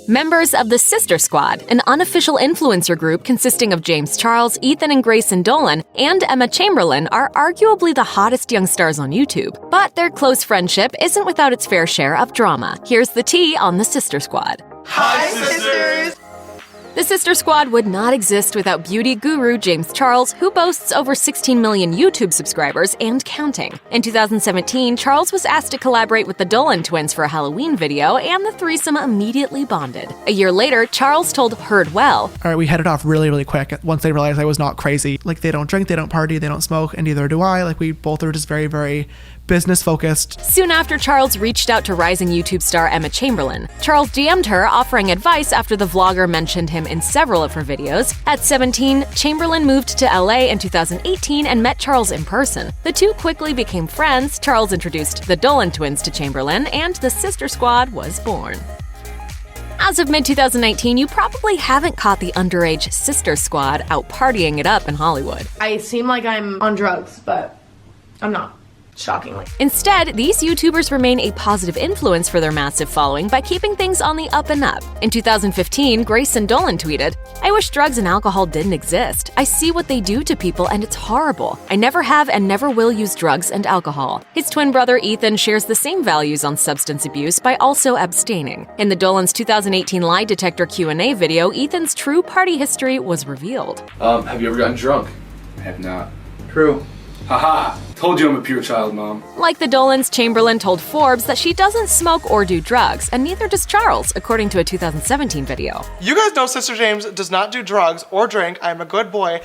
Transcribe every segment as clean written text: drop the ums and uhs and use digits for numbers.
Members of the Sister Squad, an unofficial influencer group consisting of James Charles, Ethan and Grayson Dolan, and Emma Chamberlain, are arguably the hottest young stars on YouTube. But their close friendship isn't without its fair share of drama. Here's the tea on the Sister Squad. Hi, sisters! The Sister Squad would not exist without beauty guru James Charles, who boasts over 16 million YouTube subscribers and counting. In 2017, Charles was asked to collaborate with the Dolan Twins for a Halloween video, and the threesome immediately bonded. A year later, Charles told Heard Well, "All right, we headed off really quick once they realized I was not crazy. Like, they don't drink, they don't party, they don't smoke, and neither do I. Like, we both are just very business focused." Soon after, Charles reached out to rising YouTube star Emma Chamberlain. Charles DM'd her, offering advice after the vlogger mentioned him in several of her videos. At 17, Chamberlain moved to LA in 2018 and met Charles in person. The two quickly became friends. Charles introduced the Dolan Twins to Chamberlain, and the Sister Squad was born. As of mid-2019, you probably haven't caught the underage Sister Squad out partying it up in Hollywood. I seem like I'm on drugs, but I'm not. Shockingly. Instead, these YouTubers remain a positive influence for their massive following by keeping things on the up and up. In 2015, Grayson Dolan tweeted, "I wish drugs and alcohol didn't exist. I see what they do to people and it's horrible. I never have and never will use drugs and alcohol." His twin brother Ethan shares the same values on substance abuse by also abstaining. In the Dolan's 2018 lie detector Q&A video, Ethan's true party history was revealed. Have you ever gotten drunk? I have not. True. Haha, told you I'm a pure child, Mom. Like the Dolans, Chamberlain told Forbes that she doesn't smoke or do drugs, and neither does Charles, according to a 2017 video. "You guys know Sister James does not do drugs or drink. I'm a good boy."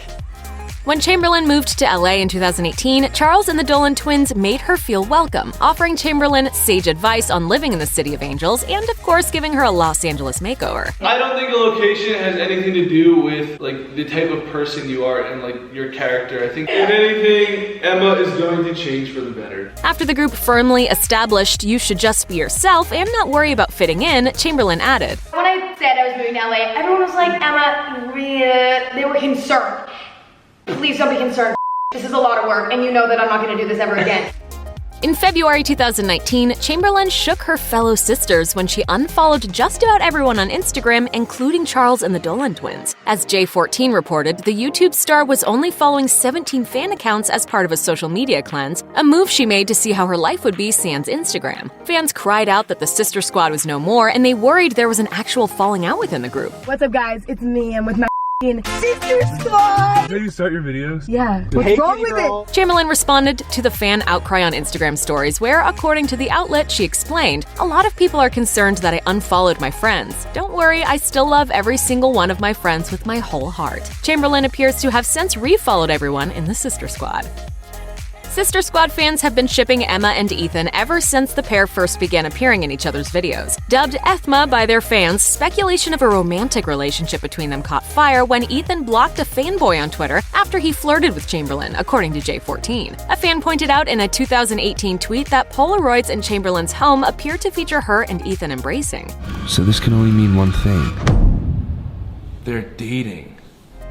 When Chamberlain moved to LA in 2018, Charles and the Dolan Twins made her feel welcome, offering Chamberlain sage advice on living in the City of Angels and, of course, giving her a Los Angeles makeover. I don't think a location has anything to do with like the type of person you are and like your character. I think if anything, Emma is going to change for the better. After the group firmly established you should just be yourself and not worry about fitting in, Chamberlain added, When I said I was moving to LA, everyone was like, Emma, they were concerned. Please don't be concerned. This is a lot of work, and you know that I'm not going to do this ever again. In February 2019, Chamberlain shook her fellow sisters when she unfollowed just about everyone on Instagram, including Charles and the Dolan Twins. As J14 reported, the YouTube star was only following 17 fan accounts as part of a social media cleanse, a move she made to see how her life would be sans Instagram. Fans cried out that the Sister Squad was no more, and they worried there was an actual falling out within the group. What's up, guys? It's me. I'm with my Sister Squad! Did you start your videos? Yeah. What's wrong with it? Chamberlain responded to the fan outcry on Instagram stories where, according to the outlet, she explained, "A lot of people are concerned that I unfollowed my friends. Don't worry, I still love every single one of my friends with my whole heart." Chamberlain appears to have since refollowed everyone in the Sister Squad. Sister Squad fans have been shipping Emma and Ethan ever since the pair first began appearing in each other's videos. Dubbed Ethma by their fans, speculation of a romantic relationship between them caught fire when Ethan blocked a fanboy on Twitter after he flirted with Chamberlain, according to J14. A fan pointed out in a 2018 tweet that Polaroids in Chamberlain's home appear to feature her and Ethan embracing. So this can only mean one thing. They're dating.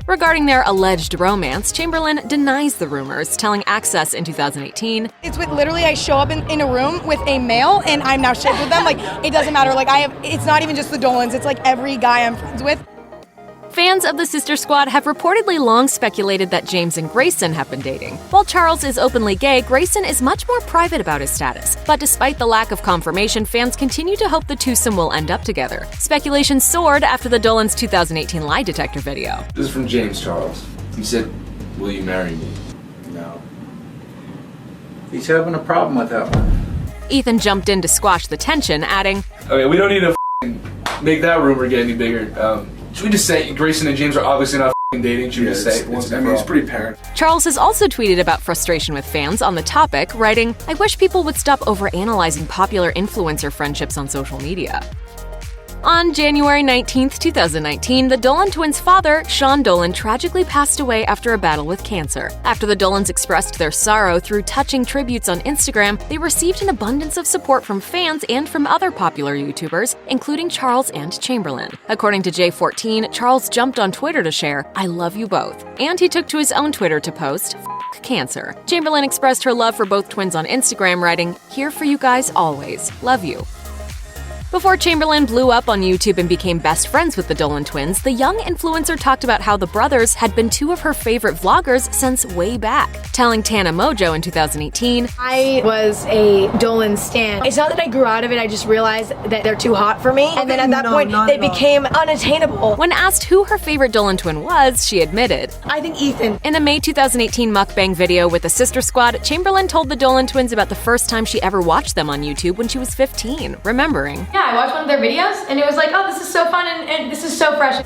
Regarding their alleged romance, Chamberlain denies the rumors, telling Access in 2018, "It's with literally I show up in a room with a male and I'm now shipped with them. Like, it doesn't matter. Like, it's not even just the Dolans. It's like every guy I'm friends with." Fans of the Sister Squad have reportedly long speculated that James and Grayson have been dating. While Charles is openly gay, Grayson is much more private about his status. But despite the lack of confirmation, fans continue to hope the twosome will end up together. Speculation soared after the Dolan's 2018 lie detector video. This is from James Charles. He said, "Will you marry me?" No. He's having a problem with that one. Ethan jumped in to squash the tension, adding, Okay, we don't need to make that rumor get any bigger. Should we just say Grayson and James are obviously not dating? Should we just say it's pretty apparent. Charles has also tweeted about frustration with fans on the topic, writing, "I wish people would stop overanalyzing popular influencer friendships on social media." On January 19, 2019, the Dolan twins' father, Sean Dolan, tragically passed away after a battle with cancer. After the Dolans expressed their sorrow through touching tributes on Instagram, they received an abundance of support from fans and from other popular YouTubers, including Charles and Chamberlain. According to J14, Charles jumped on Twitter to share, "I love you both," and he took to his own Twitter to post, "F*** cancer." Chamberlain expressed her love for both twins on Instagram, writing, "Here for you guys always. Love you." Before Chamberlain blew up on YouTube and became best friends with the Dolan Twins, the young influencer talked about how the brothers had been two of her favorite vloggers since way back, telling Tana Mojo in 2018, I was a Dolan stan. It's not that I grew out of it, I just realized that they're too hot for me. And then at that point, they became unattainable. When asked who her favorite Dolan twin was, she admitted, I think Ethan. In a May 2018 mukbang video with the Sister Squad, Chamberlain told the Dolan Twins about the first time she ever watched them on YouTube when she was 15, remembering, Yeah, I watched one of their videos and it was like, oh, this is so fun and this is so fresh.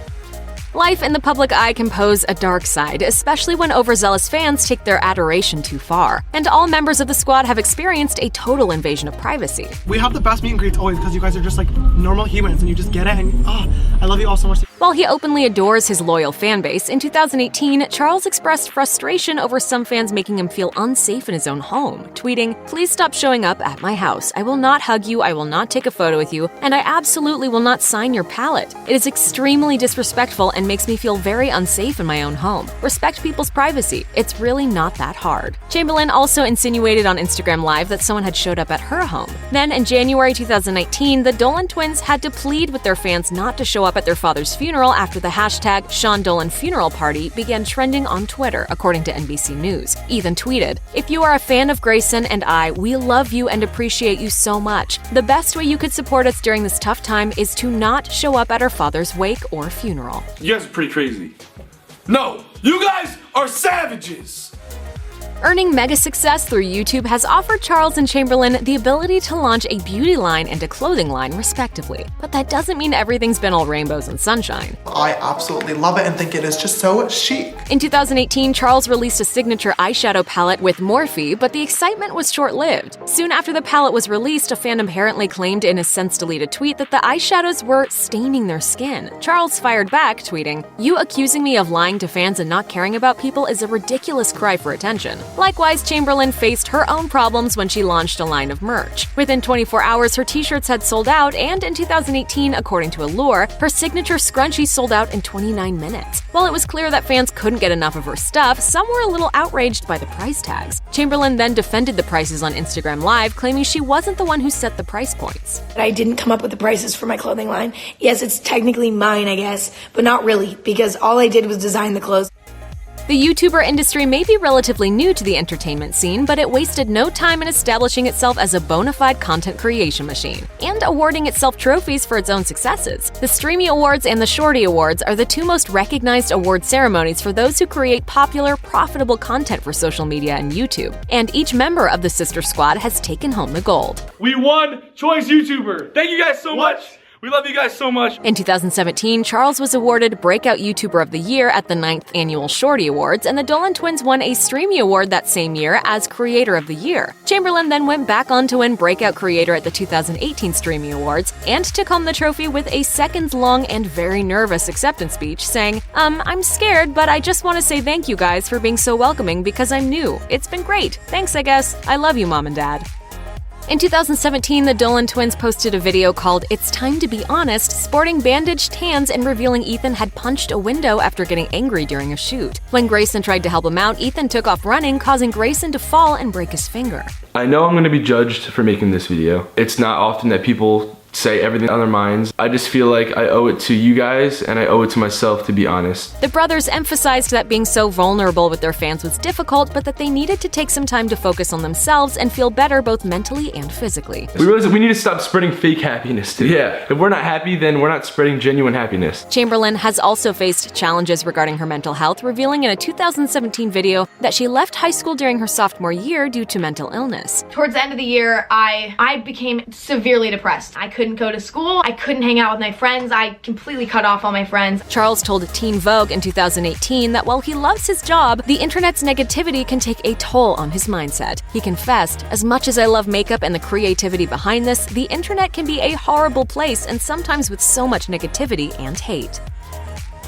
Life in the public eye can pose a dark side, especially when overzealous fans take their adoration too far. And all members of the squad have experienced a total invasion of privacy. We have the best meet and greets always because you guys are just like normal humans and you just get it and I love you all so much. While he openly adores his loyal fan base, in 2018, Charles expressed frustration over some fans making him feel unsafe in his own home, tweeting, "Please stop showing up at my house. I will not hug you, I will not take a photo with you, and I absolutely will not sign your palette. It is extremely disrespectful and makes me feel very unsafe in my own home. Respect people's privacy. It's really not that hard." Chamberlain also insinuated on Instagram Live that someone had showed up at her home. Then, in January 2019, the Dolan Twins had to plead with their fans not to show up at their father's funeral after the hashtag Sean Dolan Funeral Party began trending on Twitter, according to NBC News. Ethan tweeted, "If you are a fan of Grayson and I, we love you and appreciate you so much. The best way you could support us during this tough time is to not show up at our father's wake or funeral." You guys are pretty crazy. No, you guys are savages! Earning mega success through YouTube has offered Charles and Chamberlain the ability to launch a beauty line and a clothing line, respectively. But that doesn't mean everything's been all rainbows and sunshine. I absolutely love it and think it is just so chic. In 2018, Charles released a signature eyeshadow palette with Morphe, but the excitement was short-lived. Soon after the palette was released, a fan apparently claimed in a since-deleted tweet that the eyeshadows were staining their skin. Charles fired back, tweeting, "You accusing me of lying to fans and not caring about people is a ridiculous cry for attention." Likewise, Chamberlain faced her own problems when she launched a line of merch. Within 24 hours, her t-shirts had sold out, and in 2018, according to Allure, her signature scrunchie sold out in 29 minutes. While it was clear that fans couldn't get enough of her stuff, some were a little outraged by the price tags. Chamberlain then defended the prices on Instagram Live, claiming she wasn't the one who set the price points. I didn't come up with the prices for my clothing line. Yes, it's technically mine, I guess, but not really, because all I did was design the clothes. The YouTuber industry may be relatively new to the entertainment scene, but it wasted no time in establishing itself as a bona fide content creation machine, and awarding itself trophies for its own successes. The Streamy Awards and the Shorty Awards are the two most recognized award ceremonies for those who create popular, profitable content for social media and YouTube, and each member of the Sister Squad has taken home the gold. We won Choice YouTuber. Thank you guys so much. We love you guys so much. In 2017, Charles was awarded Breakout YouTuber of the Year at the 9th Annual Shorty Awards, and the Dolan Twins won a Streamy Award that same year as Creator of the Year. Chamberlain then went back on to win Breakout Creator at the 2018 Streamy Awards, and took home the trophy with a seconds-long and very nervous acceptance speech, saying, I'm scared, but I just want to say thank you guys for being so welcoming because I'm new. It's been great. Thanks, I guess. I love you, Mom and Dad. In 2017, the Dolan Twins posted a video called "It's Time to Be Honest," sporting bandaged hands and revealing Ethan had punched a window after getting angry during a shoot. When Grayson tried to help him out, Ethan took off running, causing Grayson to fall and break his finger. I know I'm going to be judged for making this video. It's not often that people say everything on their minds. I just feel like I owe it to you guys and I owe it to myself to be honest. The brothers emphasized that being so vulnerable with their fans was difficult, but that they needed to take some time to focus on themselves and feel better both mentally and physically. We realized that we need to stop spreading fake happiness too. Yeah, if we're not happy, then we're not spreading genuine happiness. Chamberlain has also faced challenges regarding her mental health, revealing in a 2017 video that she left high school during her sophomore year due to mental illness. Towards the end of the year, I became severely depressed. I couldn't go to school. I couldn't hang out with my friends. I completely cut off all my friends. Charles told Teen Vogue in 2018 that while he loves his job, the internet's negativity can take a toll on his mindset. He confessed, "As much as I love makeup and the creativity behind this, the internet can be a horrible place and sometimes with so much negativity and hate."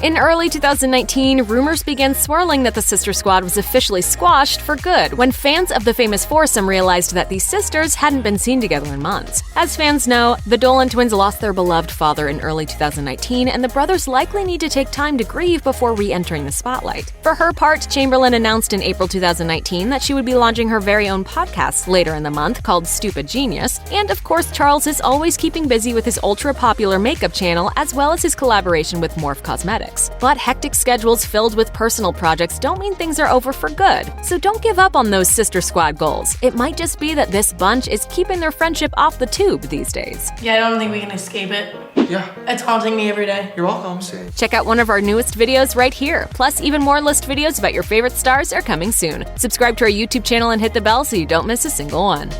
In early 2019, rumors began swirling that the Sister Squad was officially squashed for good when fans of the famous foursome realized that these sisters hadn't been seen together in months. As fans know, the Dolan Twins lost their beloved father in early 2019, and the brothers likely need to take time to grieve before re-entering the spotlight. For her part, Chamberlain announced in April 2019 that she would be launching her very own podcast later in the month called Stupid Genius, and of course Charles is always keeping busy with his ultra-popular makeup channel as well as his collaboration with Morphe Cosmetics. But hectic schedules filled with personal projects don't mean things are over for good, so don't give up on those Sister Squad goals. It might just be that this bunch is keeping their friendship off the tube these days. Yeah, I don't think we can escape it. Yeah. It's haunting me every day. You're welcome. Check out one of our newest videos right here. Plus, even more list videos about your favorite stars are coming soon. Subscribe to our YouTube channel and hit the bell so you don't miss a single one.